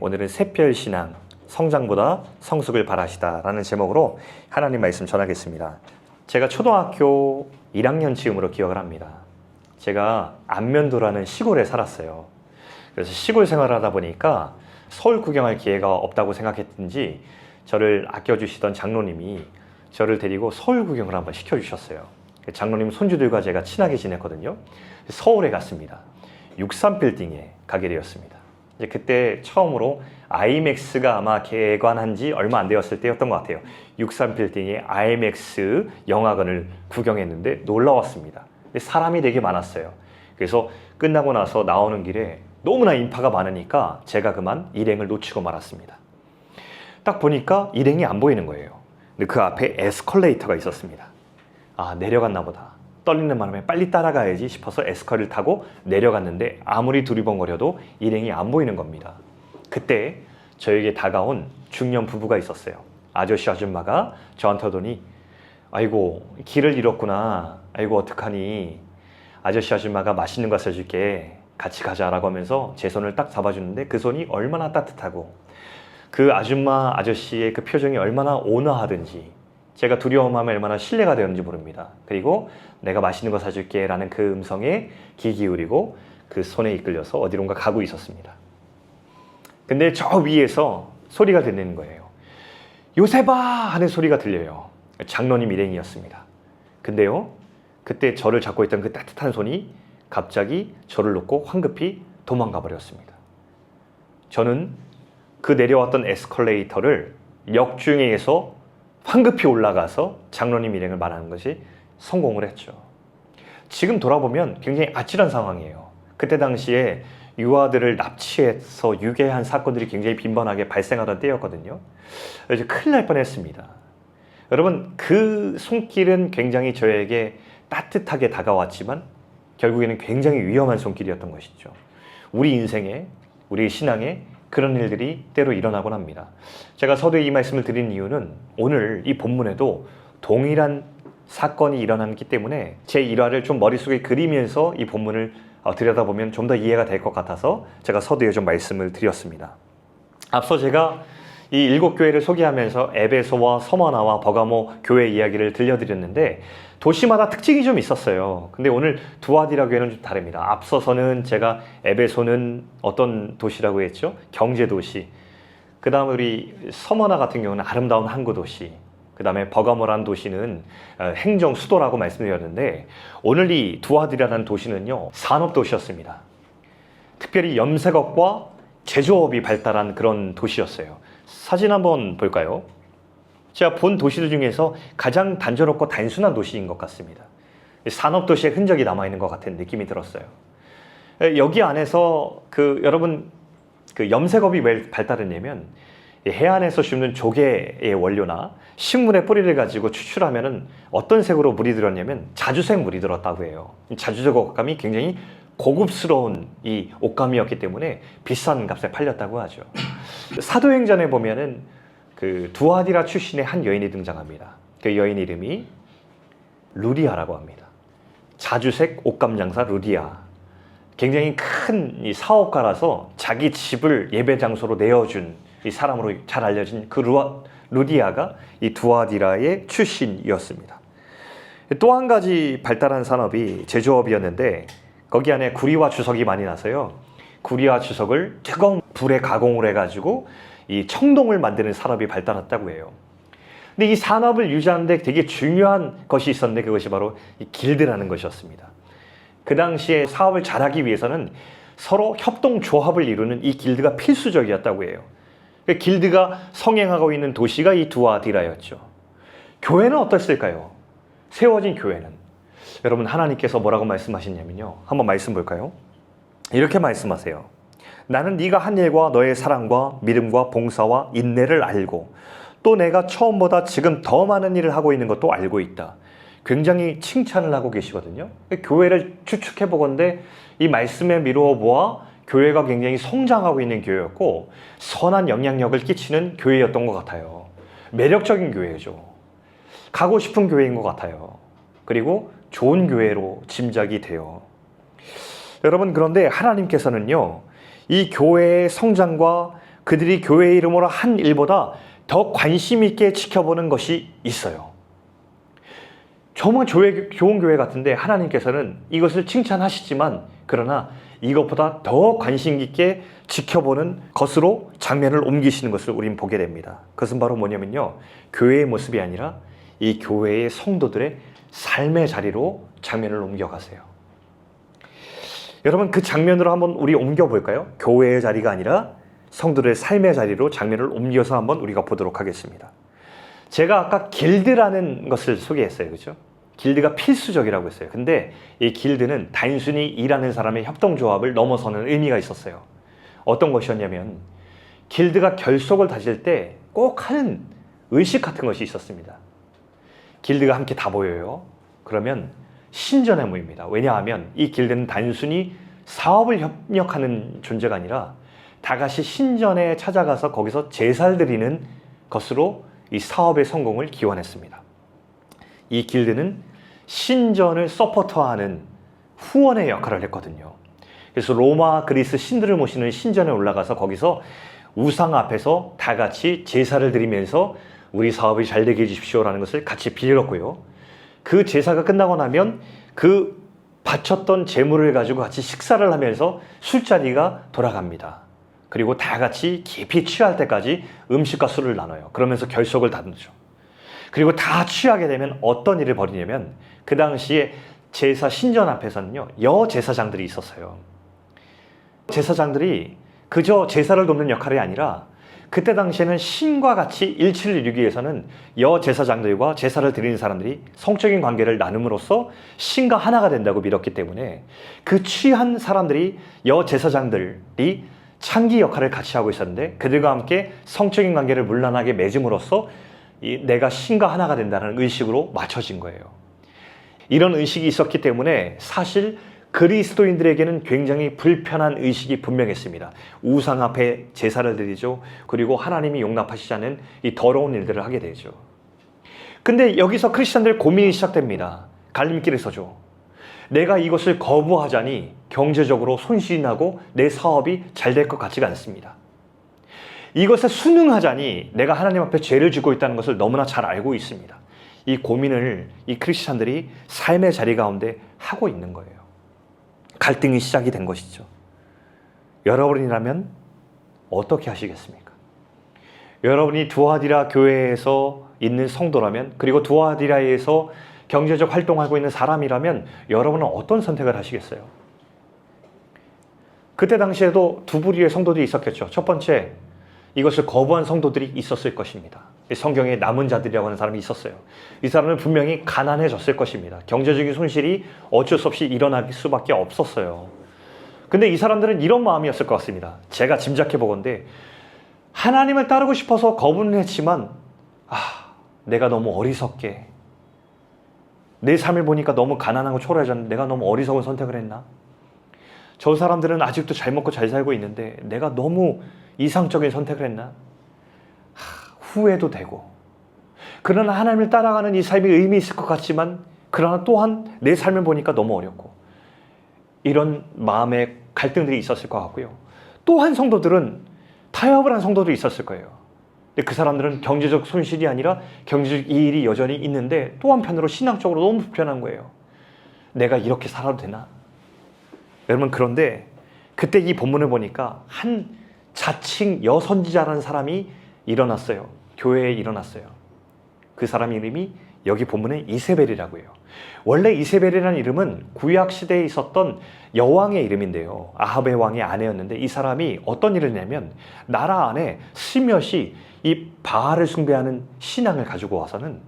오늘은 샛별신앙, 성장보다 성숙을 바라시다라는 제목으로 하나님 말씀 전하겠습니다. 제가 초등학교 1학년 즈음으로 기억을 합니다. 제가 안면도라는 시골에 살았어요. 그래서 시골 생활을 하다 보니까 서울 구경할 기회가 없다고 생각했든지 저를 아껴주시던 장로님이 저를 데리고 서울 구경을 한번 시켜주셨어요. 장로님 손주들과 제가 친하게 지냈거든요. 서울에 갔습니다. 63빌딩에 가게 되었습니다. 이제 그때 처음으로 아이맥스가 아마 개관한 지 얼마 안 되었을 때였던 것 같아요. 63빌딩의 아이맥스 영화관을 구경했는데 놀라웠습니다. 사람이 되게 많았어요. 그래서 끝나고 나서 나오는 길에 너무나 인파가 많으니까 제가 그만 일행을 놓치고 말았습니다. 딱 보니까 일행이 안 보이는 거예요. 근데 그 앞에 에스컬레이터가 있었습니다. 아, 내려갔나 보다. 떨리는 마음에 빨리 따라가야지 싶어서 에스컬을 타고 내려갔는데 아무리 두리번거려도 일행이 안 보이는 겁니다. 그때 저에게 다가온 중년 부부가 있었어요. 아저씨 아줌마가 저한테 오더니 아이고 길을 잃었구나. 아이고 어떡하니. 아저씨 아줌마가 맛있는 거 사줄게. 같이 가자라고 하면서 제 손을 딱 잡아주는데 그 손이 얼마나 따뜻하고 그 아줌마 아저씨의 그 표정이 얼마나 온화하든지 제가 두려움하면 얼마나 신뢰가 되었는지 모릅니다. 그리고 내가 맛있는 거 사줄게 라는 그 음성에 귀 기울이고 그 손에 이끌려서 어디론가 가고 있었습니다. 근데 저 위에서 소리가 들리는 거예요. 요셉아 하는 소리가 들려요. 장로님 일행이었습니다. 근데요, 그때 저를 잡고 있던 그 따뜻한 손이 갑자기 저를 놓고 황급히 도망가 버렸습니다. 저는 그 내려왔던 에스컬레이터를 역주행해서 황급히 올라가서 장로님 일행을 말하는 것이 성공을 했죠. 지금 돌아보면 굉장히 아찔한 상황이에요. 그때 당시에 유아들을 납치해서 유괴한 사건들이 굉장히 빈번하게 발생하던 때였거든요. 이제 큰일 날 뻔했습니다. 여러분, 그 손길은 굉장히 저에게 따뜻하게 다가왔지만 결국에는 굉장히 위험한 손길이었던 것이죠. 우리 인생에, 우리 신앙에 그런 일들이 때로 일어나곤 합니다. 제가 서두에 이 말씀을 드린 이유는 오늘 이 본문에도 동일한 사건이 일어났기 때문에 제 일화를 좀 머릿속에 그리면서 이 본문을 들여다보면 좀 더 이해가 될 것 같아서 제가 서두에 좀 말씀을 드렸습니다. 앞서 제가 이 7교회를 소개하면서 에베소와 서머나와 버가모 교회 이야기를 들려드렸는데 도시마다 특징이 좀 있었어요. 근데 오늘 두아디라 교회는 좀 다릅니다. 앞서서는 제가 에베소는 어떤 도시라고 했죠? 경제도시. 그 다음 우리 서머나 같은 경우는 아름다운 항구도시. 그 다음에 버가모라는 도시는 행정 수도라고 말씀드렸는데 오늘 이 두아디라는 도시는요, 산업도시였습니다. 특별히 염색업과 제조업이 발달한 그런 도시였어요. 사진 한번 볼까요? 제가 본 도시들 중에서 가장 단조롭고 단순한 도시인 것 같습니다. 산업도시의 흔적이 남아있는 것 같은 느낌이 들었어요. 여기 안에서 여러분 염색업이 왜 발달했냐면 해안에서 줍는 조개의 원료나 식물의 뿌리를 가지고 추출하면 어떤 색으로 물이 들었냐면 자주색 물이 들었다고 해요. 자주색 옷감이 굉장히 고급스러운 이 옷감이었기 때문에 비싼 값에 팔렸다고 하죠. 사도행전에 보면은 그 두아디라 출신의 한 여인이 등장합니다. 그 여인 이름이 루디아라고 합니다. 자주색 옷감 장사 루디아. 굉장히 큰 이 사업가라서 자기 집을 예배 장소로 내어준 이 사람으로 잘 알려진 그 루디아가 이 두아디라의 출신이었습니다. 또 한 가지 발달한 산업이 제조업이었는데 거기 안에 구리와 주석이 많이 나서요. 구리와 주석을 뜨거운 불에 가공을 해가지고 이 청동을 만드는 산업이 발달했다고 해요. 근데 이 산업을 유지하는데 되게 중요한 것이 있었는데 그것이 바로 이 길드라는 것이었습니다. 그 당시에 사업을 잘하기 위해서는 서로 협동조합을 이루는 이 길드가 필수적이었다고 해요. 그 길드가 성행하고 있는 도시가 이 두아디라였죠. 교회는 어땠을까요? 세워진 교회는 여러분 하나님께서 뭐라고 말씀하셨냐면요. 한번 말씀 볼까요? 이렇게 말씀하세요. 나는 네가 한 일과 너의 사랑과 믿음과 봉사와 인내를 알고 또 내가 처음보다 지금 더 많은 일을 하고 있는 것도 알고 있다. 굉장히 칭찬을 하고 계시거든요. 교회를 추측해 보건대 이 말씀에 미루어 보아 교회가 굉장히 성장하고 있는 교회였고 선한 영향력을 끼치는 교회였던 것 같아요. 매력적인 교회죠. 가고 싶은 교회인 것 같아요. 그리고 좋은 교회로 짐작이 돼요. 여러분, 그런데 하나님께서는요, 이 교회의 성장과 그들이 교회의 이름으로 한 일보다 더 관심 있게 지켜보는 것이 있어요. 정말 좋은 교회 같은데 하나님께서는 이것을 칭찬하시지만 그러나 이것보다 더 관심 있게 지켜보는 것으로 장면을 옮기시는 것을 우리는 보게 됩니다. 그것은 바로 뭐냐면요, 교회의 모습이 아니라 이 교회의 성도들의 삶의 자리로 장면을 옮겨가세요. 여러분, 그 장면으로 한번 우리 옮겨볼까요? 교회의 자리가 아니라 성도들의 삶의 자리로 장면을 옮겨서 한번 우리가 보도록 하겠습니다. 제가 아까 길드라는 것을 소개했어요. 그렇죠? 길드가 필수적이라고 했어요. 근데 이 길드는 단순히 일하는 사람의 협동조합을 넘어서는 의미가 있었어요. 어떤 것이었냐면 길드가 결속을 다질 때 꼭 하는 의식 같은 것이 있었습니다. 길드가 함께 다 모여요. 그러면 신전에 모입니다. 왜냐하면 이 길드는 단순히 사업을 협력하는 존재가 아니라 다 같이 신전에 찾아가서 거기서 제사를 드리는 것으로 이 사업의 성공을 기원했습니다. 이 길드는 신전을 서포터하는 후원의 역할을 했거든요. 그래서 로마, 그리스 신들을 모시는 신전에 올라가서 거기서 우상 앞에서 다 같이 제사를 드리면서 우리 사업이 잘 되게 해주십시오라는 것을 같이 빌었고요. 그 제사가 끝나고 나면 그 바쳤던 제물을 가지고 같이 식사를 하면서 술자리가 돌아갑니다. 그리고 다 같이 깊이 취할 때까지 음식과 술을 나눠요. 그러면서 결속을 다루죠. 그리고 다 취하게 되면 어떤 일을 벌이냐면 그 당시에 제사 신전 앞에서는요, 여제사장들이 있었어요. 제사장들이 그저 제사를 돕는 역할이 아니라 그때 당시에는 신과 같이 일치를 이루기 위해서는 여제사장들과 제사를 드리는 사람들이 성적인 관계를 나눔으로써 신과 하나가 된다고 믿었기 때문에 그 취한 사람들이 여제사장들이 창기 역할을 같이 하고 있었는데 그들과 함께 성적인 관계를 문란하게 맺음으로써 내가 신과 하나가 된다는 의식으로 맞춰진 거예요. 이런 의식이 있었기 때문에 사실 그리스도인들에게는 굉장히 불편한 의식이 분명했습니다. 우상 앞에 제사를 드리죠. 그리고 하나님이 용납하시지 않은 이 더러운 일들을 하게 되죠. 근데 여기서 크리스천들의 고민이 시작됩니다. 갈림길에 서죠. 내가 이것을 거부하자니 경제적으로 손실이 나고 내 사업이 잘 될 것 같지가 않습니다. 이것에 순응하자니 내가 하나님 앞에 죄를 짓고 있다는 것을 너무나 잘 알고 있습니다. 이 고민을 이 크리스찬들이 삶의 자리 가운데 하고 있는 거예요. 갈등이 시작이 된 것이죠. 여러분이라면 어떻게 하시겠습니까? 여러분이 두아디라 교회에서 있는 성도라면, 그리고 두아디라에서 경제적 활동하고 있는 사람이라면 여러분은 어떤 선택을 하시겠어요? 그때 당시에도 두 부류의 성도들이 있었겠죠. 첫 번째, 이것을 거부한 성도들이 있었을 것입니다. 성경에 남은 자들이라고 하는 사람이 있었어요. 이 사람은 분명히 가난해졌을 것입니다. 경제적인 손실이 어쩔 수 없이 일어날 수밖에 없었어요. 근데 이 사람들은 이런 마음이었을 것 같습니다. 제가 짐작해 보건대 하나님을 따르고 싶어서 거부는 했지만 내가 너무 어리석게, 내 삶을 보니까 너무 가난하고 초라해졌는데 내가 너무 어리석은 선택을 했나? 저 사람들은 아직도 잘 먹고 잘 살고 있는데 내가 너무 이상적인 선택을 했나? 후회도 되고, 그러나 하나님을 따라가는 이 삶이 의미 있을 것 같지만 그러나 또한 내 삶을 보니까 너무 어렵고, 이런 마음의 갈등들이 있었을 것 같고요. 또 한 성도들은 타협을 한 성도도 있었을 거예요. 근데 그 사람들은 경제적 손실이 아니라 경제적 이익이 여전히 있는데 또 한편으로 신앙적으로 너무 불편한 거예요. 내가 이렇게 살아도 되나? 여러분, 그런데 그때 이 본문을 보니까 한 자칭 여선지자라는 사람이 일어났어요. 교회에 일어났어요. 그 사람 이름이 여기 본문에 이세벨이라고 해요. 원래 이세벨이라는 이름은 구약시대에 있었던 여왕의 이름인데요. 아합의 왕의 아내였는데 이 사람이 어떤 일을 했냐면 나라 안에 스며시 이 바알을 숭배하는 신앙을 가지고 와서는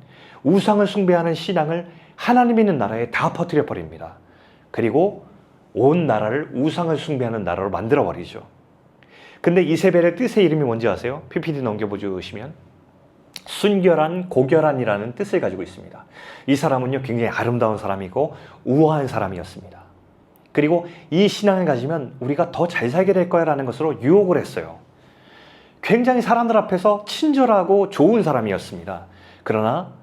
우상을 숭배하는 신앙을 하나님 있는 나라에 다 퍼뜨려 버립니다. 그리고 온 나라를 우상을 숭배하는 나라로 만들어 버리죠. 근데 이세벨의 뜻의 이름이 뭔지 아세요? PPT 넘겨보시면 순결한, 고결한이라는 뜻을 가지고 있습니다. 이 사람은요, 굉장히 아름다운 사람이고 우아한 사람이었습니다. 그리고 이 신앙을 가지면 우리가 더 잘 살게 될 거야 라는 것으로 유혹을 했어요. 굉장히 사람들 앞에서 친절하고 좋은 사람이었습니다. 그러나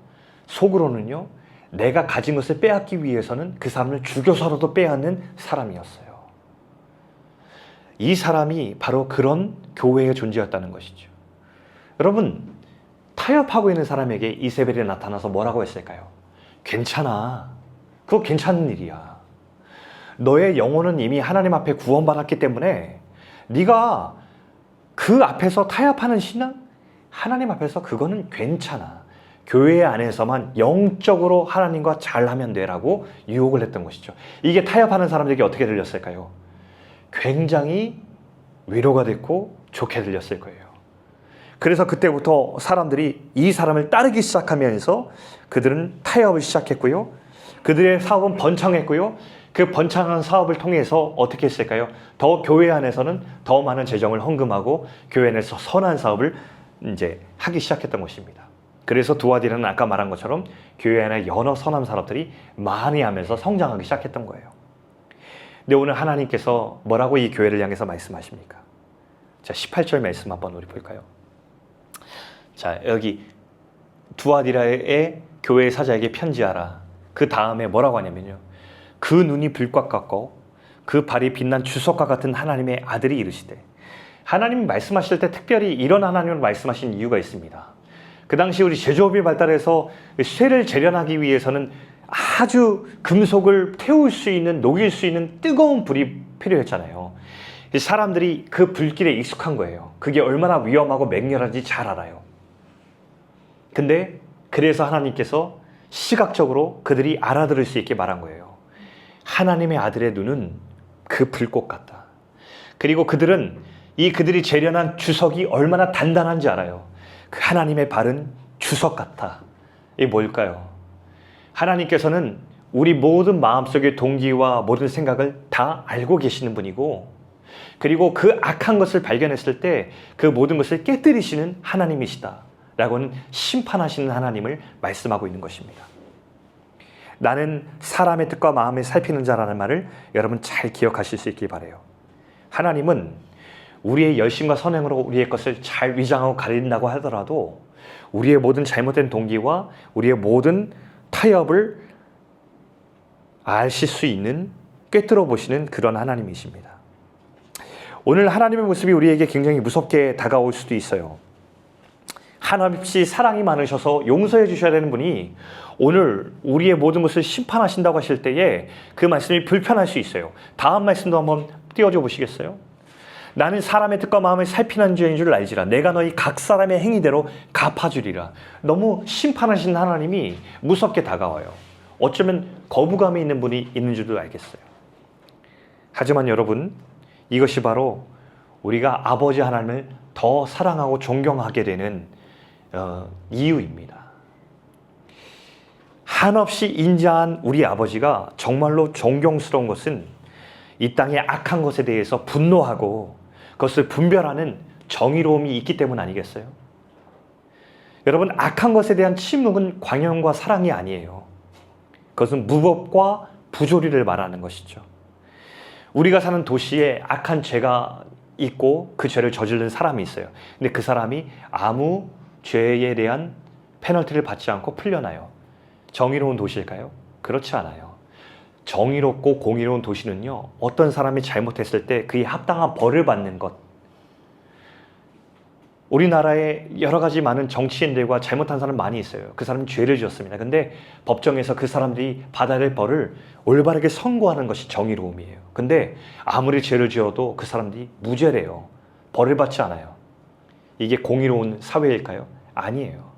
속으로는요, 내가 가진 것을 빼앗기 위해서는 그 사람을 죽여서라도 빼앗는 사람이었어요. 이 사람이 바로 그런 교회의 존재였다는 것이죠. 여러분, 타협하고 있는 사람에게 이세벨이 나타나서 뭐라고 했을까요? 괜찮아. 그거 괜찮은 일이야. 너의 영혼은 이미 하나님 앞에 구원받았기 때문에 네가 그 앞에서 타협하는 신앙? 하나님 앞에서 그거는 괜찮아. 교회 안에서만 영적으로 하나님과 잘하면 돼라고 유혹을 했던 것이죠. 이게 타협하는 사람들에게 어떻게 들렸을까요? 굉장히 위로가 됐고 좋게 들렸을 거예요. 그래서 그때부터 사람들이 이 사람을 따르기 시작하면서 그들은 타협을 시작했고요. 그들의 사업은 번창했고요. 그 번창한 사업을 통해서 어떻게 했을까요? 더 교회 안에서는 더 많은 재정을 헌금하고 교회 안에서 선한 사업을 이제 하기 시작했던 것입니다. 그래서 두아디라는 아까 말한 것처럼 교회 안에 여러 선한 사람들이 많이 하면서 성장하기 시작했던 거예요. 근데 오늘 하나님께서 뭐라고 이 교회를 향해서 말씀하십니까? 자, 18절 말씀 한번 우리 볼까요? 자, 여기 두아디라의 교회 사자에게 편지하라. 그 다음에 뭐라고 하냐면요. 그 눈이 불과 같고 그 발이 빛난 주석과 같은 하나님의 아들이 이르시되, 하나님이 말씀하실 때 특별히 이런 하나님을 말씀하신 이유가 있습니다. 그 당시 우리 제조업이 발달해서 쇠를 재련하기 위해서는 아주 금속을 태울 수 있는, 녹일 수 있는 뜨거운 불이 필요했잖아요. 사람들이 그 불길에 익숙한 거예요. 그게 얼마나 위험하고 맹렬한지 잘 알아요. 근데 그래서 하나님께서 시각적으로 그들이 알아들을 수 있게 말한 거예요. 하나님의 아들의 눈은 그 불꽃 같다. 그리고 그들은 그들이 재련한 주석이 얼마나 단단한지 알아요. 그 하나님의 발은 주석 같아. 이게 뭘까요? 하나님께서는 우리 모든 마음속의 동기와 모든 생각을 다 알고 계시는 분이고, 그리고 그 악한 것을 발견했을 때 그 모든 것을 깨뜨리시는 하나님이시다 라고는 심판하시는 하나님을 말씀하고 있는 것입니다. 나는 사람의 뜻과 마음을 살피는 자라는 말을 여러분 잘 기억하실 수 있길 바라요. 하나님은 우리의 열심과 선행으로 우리의 것을 잘 위장하고 가린다고 하더라도 우리의 모든 잘못된 동기와 우리의 모든 타협을 아실 수 있는, 꿰뚫어 보시는 그런 하나님이십니다. 오늘 하나님의 모습이 우리에게 굉장히 무섭게 다가올 수도 있어요. 한없이 사랑이 많으셔서 용서해 주셔야 되는 분이 오늘 우리의 모든 것을 심판하신다고 하실 때에 그 말씀이 불편할 수 있어요. 다음 말씀도 한번 띄워줘 보시겠어요? 나는 사람의 뜻과 마음을 살피는 죄인 줄 알지라. 내가 너희 각 사람의 행위대로 갚아주리라. 너무 심판하신 하나님이 무섭게 다가와요. 어쩌면 거부감이 있는 분이 있는 줄도 알겠어요. 하지만 여러분, 이것이 바로 우리가 아버지 하나님을 더 사랑하고 존경하게 되는 이유입니다. 한없이 인자한 우리 아버지가 정말로 존경스러운 것은 이 땅의 악한 것에 대해서 분노하고 그것을 분별하는 정의로움이 있기 때문 아니겠어요? 여러분, 악한 것에 대한 침묵은 광연과 사랑이 아니에요. 그것은 무법과 부조리를 말하는 것이죠. 우리가 사는 도시에 악한 죄가 있고 그 죄를 저지른 사람이 있어요. 근데 그 사람이 아무 죄에 대한 페널티를 받지 않고 풀려나요. 정의로운 도시일까요? 그렇지 않아요. 정의롭고 공의로운 도시는요, 어떤 사람이 잘못했을 때 그에 합당한 벌을 받는 것. 우리나라에 여러 가지 많은 정치인들과 잘못한 사람 많이 있어요. 그 사람이 죄를 지었습니다. 근데 법정에서 그 사람들이 받아야 될 벌을 올바르게 선고하는 것이 정의로움이에요. 근데 아무리 죄를 지어도 그 사람들이 무죄래요. 벌을 받지 않아요. 이게 공의로운 사회일까요? 아니에요.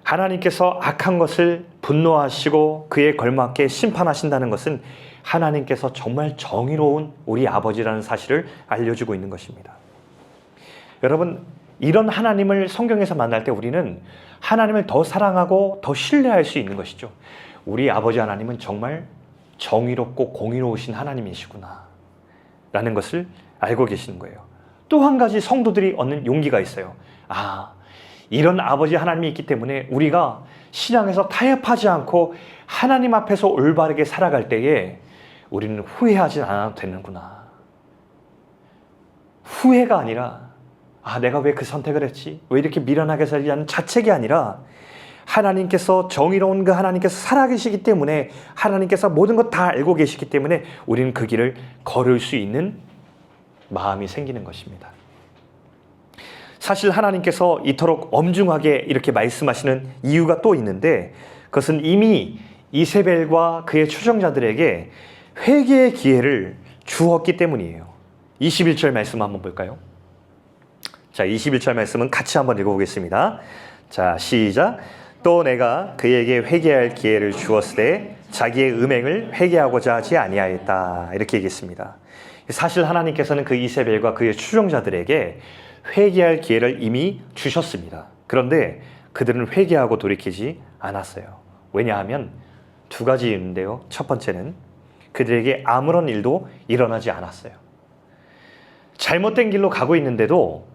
하나님께서 악한 것을 분노하시고 그에 걸맞게 심판하신다는 것은 하나님께서 정말 정의로운 우리 아버지라는 사실을 알려주고 있는 것입니다. 여러분, 이런 하나님을 성경에서 만날 때 우리는 하나님을 더 사랑하고 더 신뢰할 수 있는 것이죠. 우리 아버지 하나님은 정말 정의롭고 공의로우신 하나님이시구나 라는 것을 알고 계시는 거예요. 또 한 가지 성도들이 얻는 용기가 있어요. 이런 아버지 하나님이 있기 때문에 우리가 신앙에서 타협하지 않고 하나님 앞에서 올바르게 살아갈 때에 우리는 후회하지 않아도 되는구나. 후회가 아니라 내가 왜 그 선택을 했지? 왜 이렇게 미련하게 살지 않는 자책이 아니라 하나님께서 정의로운 그 하나님께서 살아계시기 때문에 하나님께서 모든 것 다 알고 계시기 때문에 우리는 그 길을 걸을 수 있는 마음이 생기는 것입니다. 사실 하나님께서 이토록 엄중하게 이렇게 말씀하시는 이유가 또 있는데, 그것은 이미 이세벨과 그의 추종자들에게 회개의 기회를 주었기 때문이에요. 21절 말씀 한번 볼까요? 자, 21절 말씀은 같이 한번 읽어보겠습니다. 자, 시작. 또 내가 그에게 회개할 기회를 주었으되 자기의 음행을 회개하고자 하지 아니하였다. 이렇게 얘기했습니다. 사실 하나님께서는 그 이세벨과 그의 추종자들에게 회개할 기회를 이미 주셨습니다. 그런데 그들은 회개하고 돌이키지 않았어요. 왜냐하면 두 가지 이유인데요. 첫 번째는 그들에게 아무런 일도 일어나지 않았어요. 잘못된 길로 가고 있는데도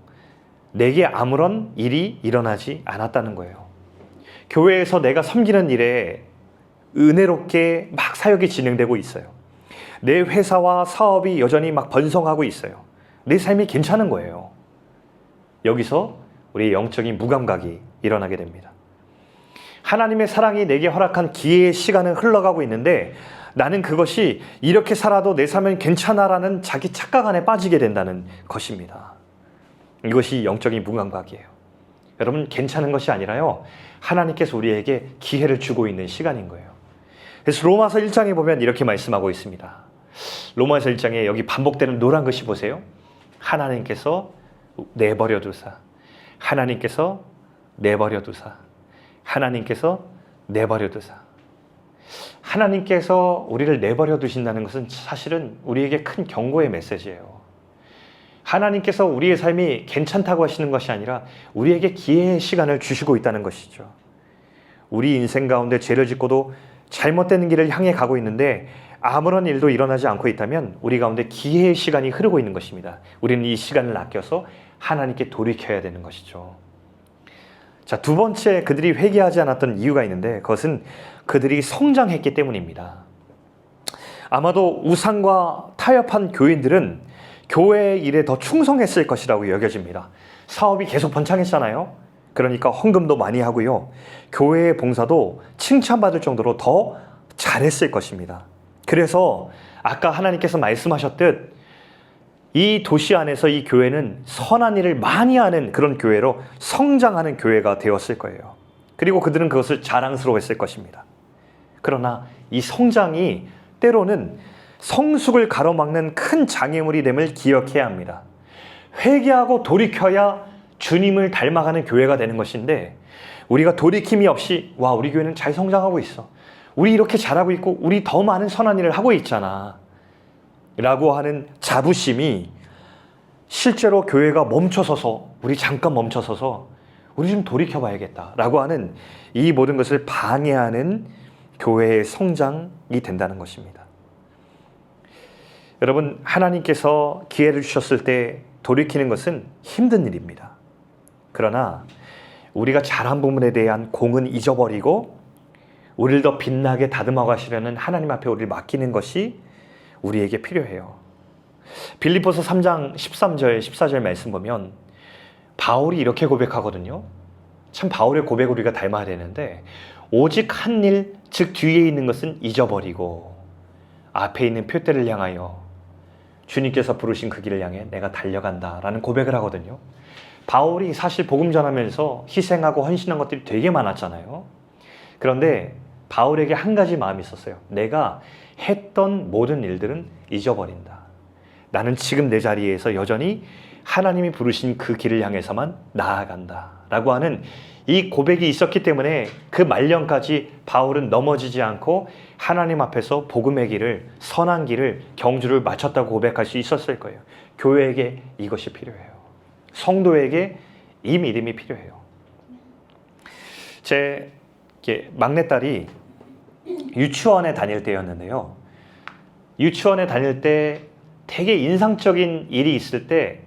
내게 아무런 일이 일어나지 않았다는 거예요. 교회에서 내가 섬기는 일에 은혜롭게 막 사역이 진행되고 있어요. 내 회사와 사업이 여전히 막 번성하고 있어요. 내 삶이 괜찮은 거예요. 여기서 우리의 영적인 무감각이 일어나게 됩니다. 하나님의 사랑이 내게 허락한 기회의 시간은 흘러가고 있는데 나는 그것이 이렇게 살아도 내 삶은 괜찮아라는 자기 착각 안에 빠지게 된다는 것입니다. 이것이 영적인 무감각이에요. 여러분, 괜찮은 것이 아니라요, 하나님께서 우리에게 기회를 주고 있는 시간인 거예요. 그래서 로마서 1장에 보면 이렇게 말씀하고 있습니다. 로마서 1장에 여기 반복되는 노란 글씨 보세요. 하나님께서 내버려 두사, 하나님께서 내버려 두사, 하나님께서 내버려 두사. 하나님께서 우리를 내버려 두신다는 것은 사실은 우리에게 큰 경고의 메시지예요. 하나님께서 우리의 삶이 괜찮다고 하시는 것이 아니라 우리에게 기회의 시간을 주시고 있다는 것이죠. 우리 인생 가운데 죄를 짓고도 잘못된 길을 향해 가고 있는데 아무런 일도 일어나지 않고 있다면 우리 가운데 기회의 시간이 흐르고 있는 것입니다. 우리는 이 시간을 아껴서 하나님께 돌이켜야 되는 것이죠. 자, 두 번째, 그들이 회개하지 않았던 이유가 있는데 그것은 그들이 성장했기 때문입니다. 아마도 우상과 타협한 교인들은 교회의 일에 더 충성했을 것이라고 여겨집니다. 사업이 계속 번창했잖아요. 그러니까 헌금도 많이 하고요. 교회의 봉사도 칭찬받을 정도로 더 잘했을 것입니다. 그래서 아까 하나님께서 말씀하셨듯 이 도시 안에서 이 교회는 선한 일을 많이 하는 그런 교회로 성장하는 교회가 되었을 거예요. 그리고 그들은 그것을 자랑스러워했을 것입니다. 그러나 이 성장이 때로는 성숙을 가로막는 큰 장애물이 됨을 기억해야 합니다. 회개하고 돌이켜야 주님을 닮아가는 교회가 되는 것인데 우리가 돌이킴이 없이 와, 우리 교회는 잘 성장하고 있어, 우리 이렇게 잘하고 있고 우리 더 많은 선한 일을 하고 있잖아 라고 하는 자부심이 실제로 교회가 멈춰서서 우리 잠깐 멈춰서서 우리 좀 돌이켜봐야겠다 라고 하는 이 모든 것을 방해하는 교회의 성장이 된다는 것입니다. 여러분, 하나님께서 기회를 주셨을 때 돌이키는 것은 힘든 일입니다. 그러나 우리가 잘한 부분에 대한 공은 잊어버리고 우리를 더 빛나게 다듬어 가시려는 하나님 앞에 우리를 맡기는 것이 우리에게 필요해요. 빌립보서 3장 13절 14절 말씀 보면 바울이 이렇게 고백하거든요. 참 바울의 고백을 우리가 닮아야 되는데 오직 한 일, 즉 뒤에 있는 것은 잊어버리고 앞에 있는 표대를 향하여 주님께서 부르신 그 길을 향해 내가 달려간다 라는 고백을 하거든요. 바울이 사실 복음 전하면서 희생하고 헌신한 것들이 되게 많았잖아요. 그런데 바울에게 한 가지 마음이 있었어요. 내가 했던 모든 일들은 잊어버린다. 나는 지금 내 자리에서 여전히 하나님이 부르신 그 길을 향해서만 나아간다 라고 하는 이 고백이 있었기 때문에 그 말년까지 바울은 넘어지지 않고 하나님 앞에서 복음의 길을, 선한 길을, 경주를 마쳤다고 고백할 수 있었을 거예요. 교회에게 이것이 필요해요. 성도에게 이 믿음이 필요해요. 제 막내딸이 유치원에 다닐 때였는데요. 유치원에 다닐 때 되게 인상적인 일이 있을 때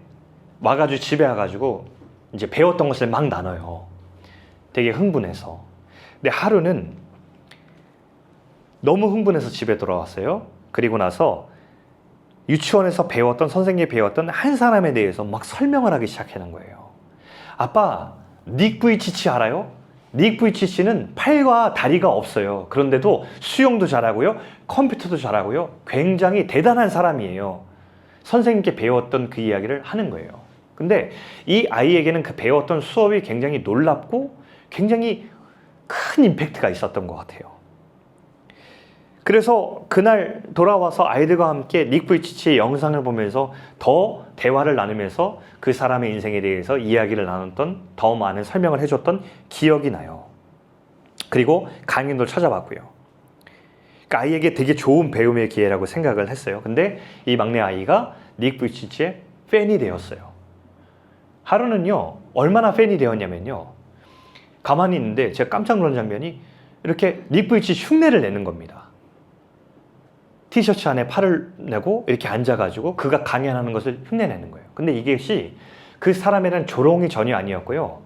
와가지고 집에 와가지고 이제 배웠던 것을 막 나눠요. 되게 흥분해서. 근데 하루는 너무 흥분해서 집에 돌아왔어요. 그리고 나서 유치원에서 배웠던, 선생님이 배웠던 한 사람에 대해서 막 설명을 하기 시작하는 거예요. 아빠, 닉 부이치치 알아요? 닉 부이치치는 팔과 다리가 없어요. 그런데도 수영도 잘하고요, 컴퓨터도 잘하고요, 굉장히 대단한 사람이에요. 선생님께 배웠던 그 이야기를 하는 거예요. 근데 이 아이에게는 그 배웠던 수업이 굉장히 놀랍고 굉장히 큰 임팩트가 있었던 것 같아요. 그래서 그날 돌아와서 아이들과 함께 닉 부이치치의 영상을 보면서 더 대화를 나누면서 그 사람의 인생에 대해서 이야기를 나눴던, 더 많은 설명을 해줬던 기억이 나요. 그리고 강연도 찾아봤고요. 그러니까 아이에게 되게 좋은 배움의 기회라고 생각을 했어요. 근데 이 막내 아이가 닉 부이치치의 팬이 되었어요. 하루는요, 얼마나 팬이 되었냐면요, 가만히 있는데 제가 깜짝 놀란 장면이 이렇게 닉 부이치치 흉내를 내는 겁니다. 티셔츠 안에 팔을 내고 이렇게 앉아가지고 그가 강연하는 것을 흉내내는 거예요. 근데 이것이 그 사람에는 조롱이 전혀 아니었고요.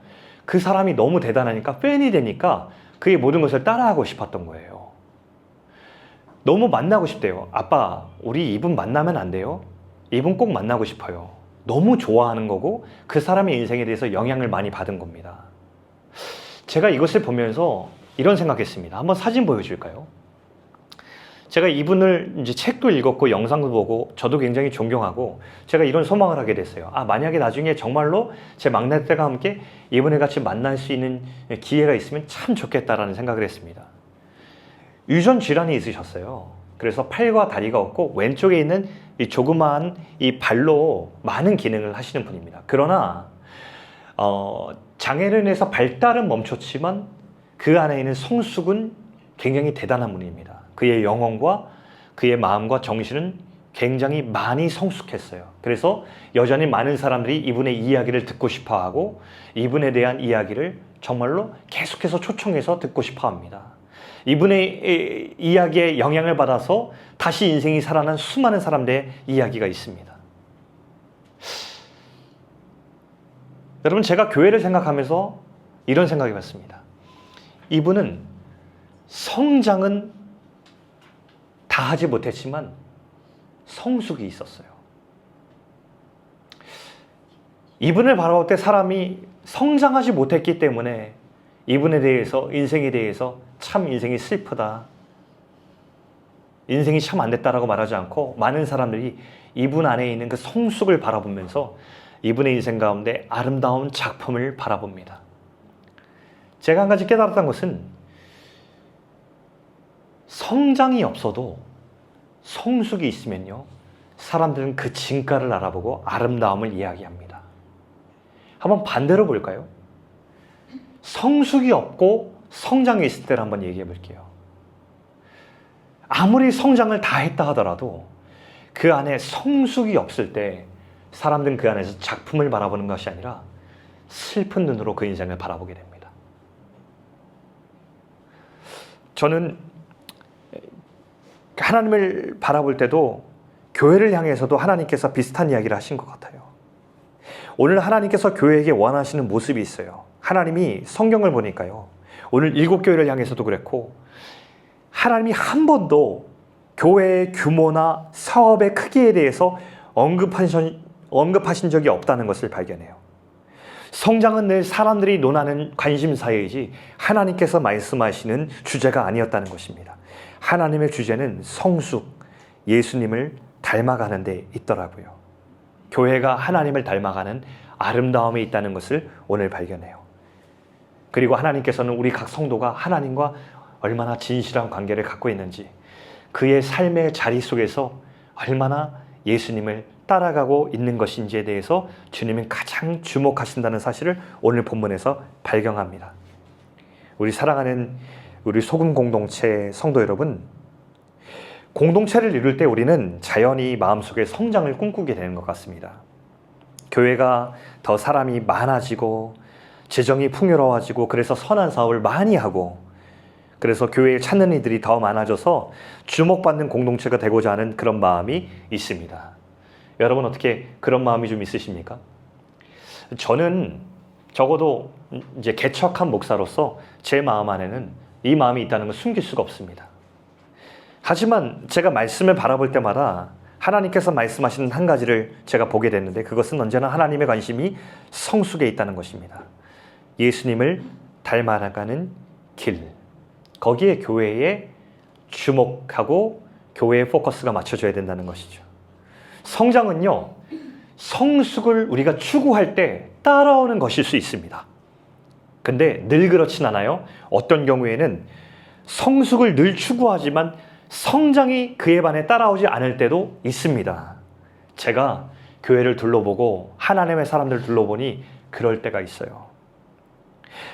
그 사람이 너무 대단하니까, 팬이 되니까 그의 모든 것을 따라하고 싶었던 거예요. 너무 만나고 싶대요. 아빠, 우리 이분 만나면 안 돼요? 이분 꼭 만나고 싶어요. 너무 좋아하는 거고 그 사람의 인생에 대해서 영향을 많이 받은 겁니다. 제가 이것을 보면서 이런 생각했습니다. 한번 사진 보여줄까요? 제가 이분을 이제 책도 읽었고 영상도 보고 저도 굉장히 존경하고 제가 이런 소망을 하게 됐어요. 만약에 나중에 정말로 제 막내딸과 함께 이분을 같이 만날 수 있는 기회가 있으면 참 좋겠다라는 생각을 했습니다. 유전 질환이 있으셨어요. 그래서 팔과 다리가 없고 왼쪽에 있는 이 조그마한 이 발로 많은 기능을 하시는 분입니다. 그러나 장애를 인해서 발달은 멈췄지만 그 안에 있는 성숙은 굉장히 대단한 분입니다. 그의 영혼과 그의 마음과 정신은 굉장히 많이 성숙했어요. 그래서 여전히 많은 사람들이 이분의 이야기를 듣고 싶어하고 이분에 대한 이야기를 정말로 계속해서 초청해서 듣고 싶어합니다. 이분의 이야기에 영향을 받아서 다시 인생이 살아난 수많은 사람들의 이야기가 있습니다. 여러분, 제가 교회를 생각하면서 이런 생각이 봤습니다. 이분은 성장은 다 하지 못했지만 성숙이 있었어요. 이분을 바라볼 때 사람이 성장하지 못했기 때문에 이분에 대해서, 인생에 대해서 참 인생이 슬프다, 인생이 참 안 됐다라고 말하지 않고 많은 사람들이 이분 안에 있는 그 성숙을 바라보면서 이분의 인생 가운데 아름다운 작품을 바라봅니다. 제가 한 가지 깨달았던 것은 성장이 없어도 성숙이 있으면요, 사람들은 그 진가를 알아보고 아름다움을 이야기합니다. 한번 반대로 볼까요? 성숙이 없고 성장이 있을 때를 한번 얘기해 볼게요. 아무리 성장을 다 했다 하더라도 그 안에 성숙이 없을 때 사람들은 그 안에서 작품을 바라보는 것이 아니라 슬픈 눈으로 그 인생을 바라보게 됩니다. 저는 하나님을 바라볼 때도 교회를 향해서도 하나님께서 비슷한 이야기를 하신 것 같아요. 오늘 하나님께서 교회에게 원하시는 모습이 있어요. 하나님이 성경을 보니까요, 오늘 7교회를 향해서도 그랬고 하나님이 한 번도 교회의 규모나 사업의 크기에 대해서 언급하신 적이 없다는 것을 발견해요. 성장은 늘 사람들이 논하는 관심사이지 하나님께서 말씀하시는 주제가 아니었다는 것입니다. 하나님의 주제는 성숙, 예수님을 닮아가는 데 있더라고요. 교회가 하나님을 닮아가는 아름다움이 있다는 것을 오늘 발견해요. 그리고 하나님께서는 우리 각 성도가 하나님과 얼마나 진실한 관계를 갖고 있는지, 그의 삶의 자리 속에서 얼마나 예수님을 따라가고 있는 것인지에 대해서 주님은 가장 주목하신다는 사실을 오늘 본문에서 발견합니다. 우리 사랑하는 우리 소금 공동체 성도 여러분, 공동체를 이룰 때 우리는 자연히 마음속에 성장을 꿈꾸게 되는 것 같습니다. 교회가 더 사람이 많아지고 재정이 풍요로워지고 그래서 선한 사업을 많이 하고 그래서 교회에 찾는 이들이 더 많아져서 주목받는 공동체가 되고자 하는 그런 마음이 있습니다. 여러분, 어떻게 그런 마음이 좀 있으십니까? 저는 적어도 이제 개척한 목사로서 제 마음 안에는 이 마음이 있다는 걸 숨길 수가 없습니다. 하지만 제가 말씀을 바라볼 때마다 하나님께서 말씀하시는 한 가지를 제가 보게 됐는데, 그것은 언제나 하나님의 관심이 성숙에 있다는 것입니다. 예수님을 닮아가는 길, 거기에 교회에 주목하고 교회의 포커스가 맞춰져야 된다는 것이죠. 성장은요, 성숙을 우리가 추구할 때 따라오는 것일 수 있습니다. 근데 늘 그렇진 않아요. 어떤 경우에는 성숙을 늘 추구하지만 성장이 그에 반해 따라오지 않을 때도 있습니다. 제가 교회를 둘러보고 하나님의 사람들 둘러보니 그럴 때가 있어요.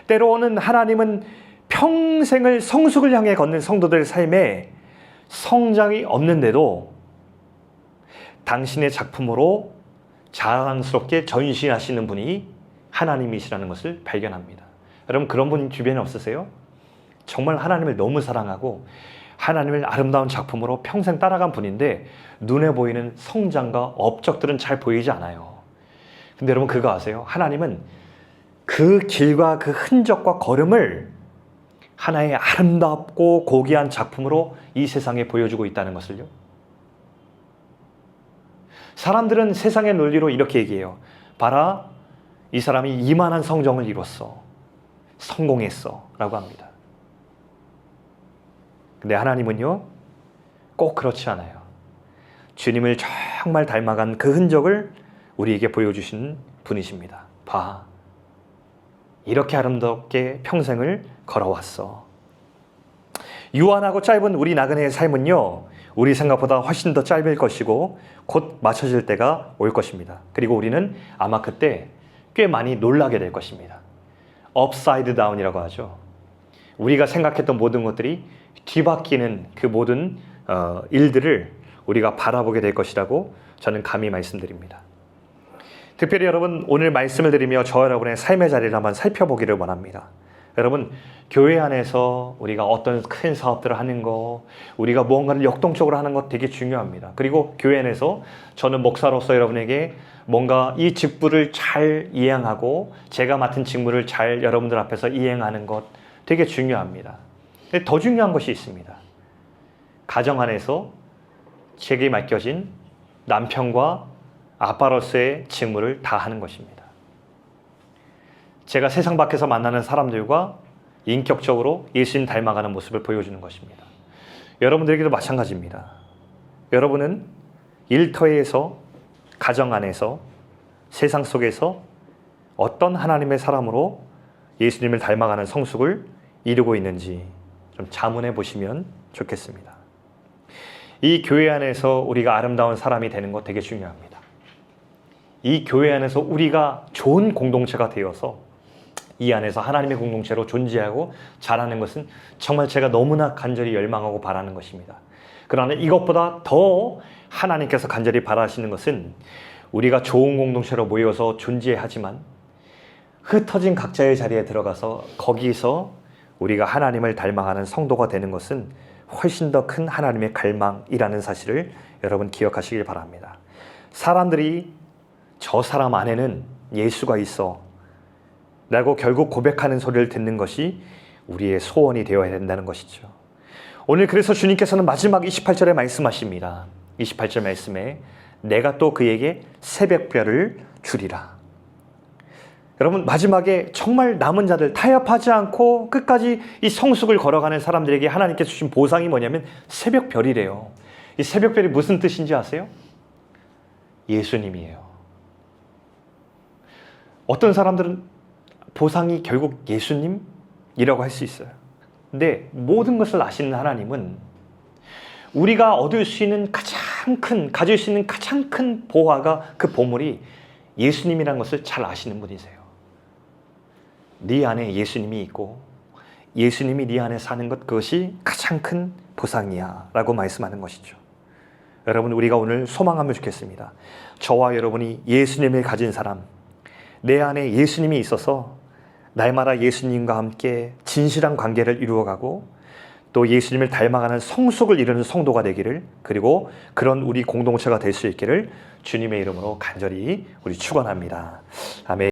때로는 하나님은 평생을 성숙을 향해 걷는 성도들 삶에 성장이 없는데도 당신의 작품으로 자랑스럽게 전시하시는 분이 하나님이시라는 것을 발견합니다. 여러분, 그런 분 주변에 없으세요? 정말 하나님을 너무 사랑하고 하나님을 아름다운 작품으로 평생 따라간 분인데 눈에 보이는 성장과 업적들은 잘 보이지 않아요. 근데 여러분, 그거 아세요? 하나님은 그 길과 그 흔적과 걸음을 하나의 아름답고 고귀한 작품으로 이 세상에 보여주고 있다는 것을요. 사람들은 세상의 논리로 이렇게 얘기해요. 봐라, 이 사람이 이만한 성정을 이뤘어. 성공했어. 라고 합니다. 근데 하나님은요, 꼭 그렇지 않아요. 주님을 정말 닮아간 그 흔적을 우리에게 보여주신 분이십니다. 봐, 이렇게 아름답게 평생을 걸어왔어. 유한하고 짧은 우리 나그네의 삶은요, 우리 생각보다 훨씬 더 짧을 것이고 곧 맞춰질 때가 올 것입니다. 그리고 우리는 아마 그때 꽤 많이 놀라게 될 것입니다. 업사이드 다운이라고 하죠. 우리가 생각했던 모든 것들이 뒤바뀌는 그 모든 일들을 우리가 바라보게 될 것이라고 저는 감히 말씀드립니다. 특별히 여러분, 오늘 말씀을 드리며 저 여러분의 삶의 자리를 한번 살펴보기를 원합니다. 여러분, 교회 안에서 우리가 어떤 큰 사업들을 하는 거, 우리가 무언가를 역동적으로 하는 것 되게 중요합니다. 그리고 교회 안에서 저는 목사로서 여러분에게 뭔가 이 직분을 잘 이행하고 제가 맡은 직무를 잘 여러분들 앞에서 이행하는 것 되게 중요합니다. 근데 더 중요한 것이 있습니다. 가정 안에서 제게 맡겨진 남편과 아빠로서의 직무를 다 하는 것입니다. 제가 세상 밖에서 만나는 사람들과 인격적으로 예수님 닮아가는 모습을 보여주는 것입니다. 여러분들에게도 마찬가지입니다. 여러분은 일터에서, 가정 안에서, 세상 속에서 어떤 하나님의 사람으로 예수님을 닮아가는 성숙을 이루고 있는지 좀 자문해 보시면 좋겠습니다. 이 교회 안에서 우리가 아름다운 사람이 되는 것 되게 중요합니다. 이 교회 안에서 우리가 좋은 공동체가 되어서 이 안에서 하나님의 공동체로 존재하고 자라는 것은 정말 제가 너무나 간절히 열망하고 바라는 것입니다. 그러나 이것보다 더 하나님께서 간절히 바라시는 것은 우리가 좋은 공동체로 모여서 존재하지만 흩어진 각자의 자리에 들어가서 거기서 우리가 하나님을 닮아가는 성도가 되는 것은 훨씬 더 큰 하나님의 갈망이라는 사실을 여러분 기억하시길 바랍니다. 사람들이 저 사람 안에는 예수가 있어 라고 결국 고백하는 소리를 듣는 것이 우리의 소원이 되어야 된다는 것이죠. 오늘 그래서 주님께서는 마지막 28절에 말씀하십니다. 28절 말씀에 내가 또 그에게 새벽별을 주리라. 여러분, 마지막에 정말 남은 자들, 타협하지 않고 끝까지 이 성숙을 걸어가는 사람들에게 하나님께서 주신 보상이 뭐냐면 새벽별이래요. 이 새벽별이 무슨 뜻인지 아세요? 예수님이에요. 어떤 사람들은 보상이 결국 예수님이라고 할 수 있어요. 근데 모든 것을 아시는 하나님은 우리가 얻을 수 있는 가질 수 있는 가장 큰 보화가, 그 보물이 예수님이라는 것을 잘 아시는 분이세요. 네 안에 예수님이 있고 예수님이 네 안에 사는 것, 그것이 가장 큰 보상이야 라고 말씀하는 것이죠. 여러분, 우리가 오늘 소망하면 좋겠습니다. 저와 여러분이 예수님을 가진 사람, 내 안에 예수님이 있어서 날마다 예수님과 함께 진실한 관계를 이루어가고 또 예수님을 닮아가는 성숙을 이루는 성도가 되기를, 그리고 그런 우리 공동체가 될 수 있기를 주님의 이름으로 간절히 우리 축원합니다. 아멘.